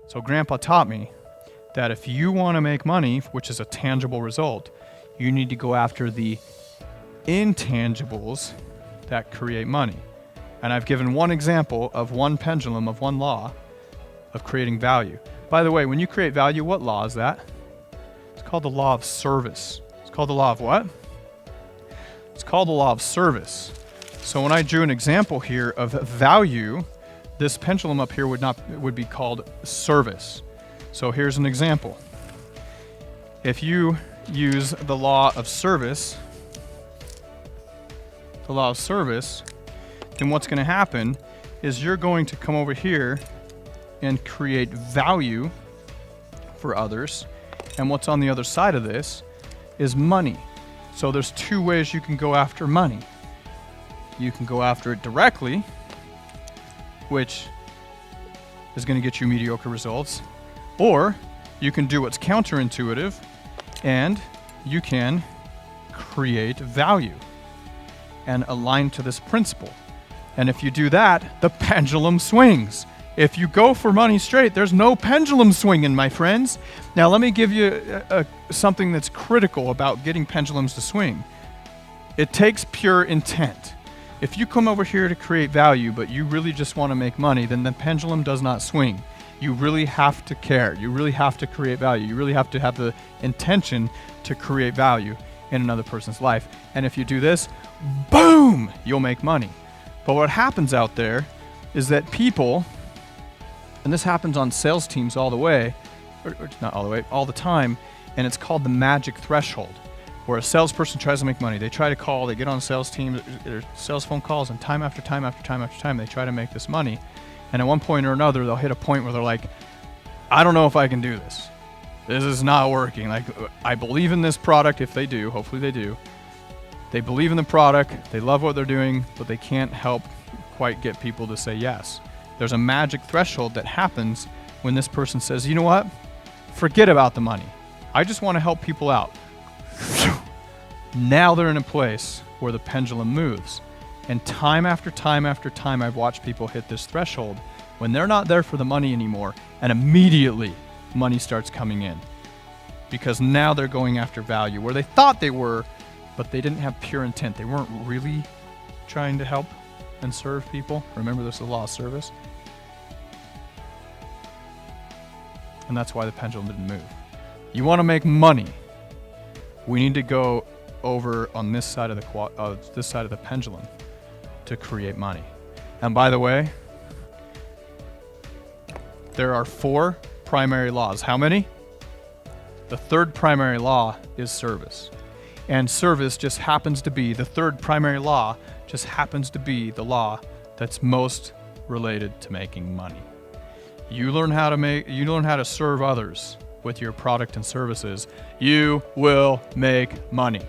So Grandpa taught me that if you want to make money, which is a tangible result, you need to go after the intangibles that create money. And I've given one example of one pendulum, of one law of creating value. By the way, when you create value, what law is that? It's called the law of service. It's called the law of what? It's called the law of service. So when I drew an example here of value, this pendulum up here would be called service. So here's an example. If you use the law of service, then what's going to happen is you're going to come over here and create value for others. And what's on the other side of this is money. So there's two ways you can go after money. You can go after it directly, which is going to get you mediocre results, or you can do what's counterintuitive and you can create value and align to this principle. And if you do that, the pendulum swings. If you go for money straight, there's no pendulum swinging, my friends. Now, let me give you something that's critical about getting pendulums to swing. It takes pure intent. If you come over here to create value, but you really just want to make money, then the pendulum does not swing. You really have to care. You really have to create value. You really have to have the intention to create value in another person's life. And if you do this, boom, you'll make money. But what happens out there is that people, and this happens on sales teams all the way, or not all the way, all the time, and it's called the magic threshold, where a salesperson tries to make money. They try to call, they get on a sales team, their sales phone calls, and time after time after time after time, they try to make this money. And at one point or another, they'll hit a point where they're like, I don't know if I can do this. This is not working. Like, I believe in this product. If they do, hopefully they do. They believe in the product, they love what they're doing, but they can't help quite get people to say yes. There's a magic threshold that happens when this person says, you know what? Forget about the money. I just want to help people out. Now they're in a place where the pendulum moves. And time after time after time, I've watched people hit this threshold when they're not there for the money anymore, and immediately money starts coming in. Because now they're going after value where they thought they were, but they didn't have pure intent. They weren't really trying to help and serve people. Remember, this is the law of service. And that's why the pendulum didn't move. You want to make money. We need to go over on this side of the pendulum to create money. And by the way, there are 4 primary laws. How many? The third primary law is service. And service just happens to be, the third primary law just happens to be the law that's most related to making money. You learn how to serve others with your product and services, you will make money.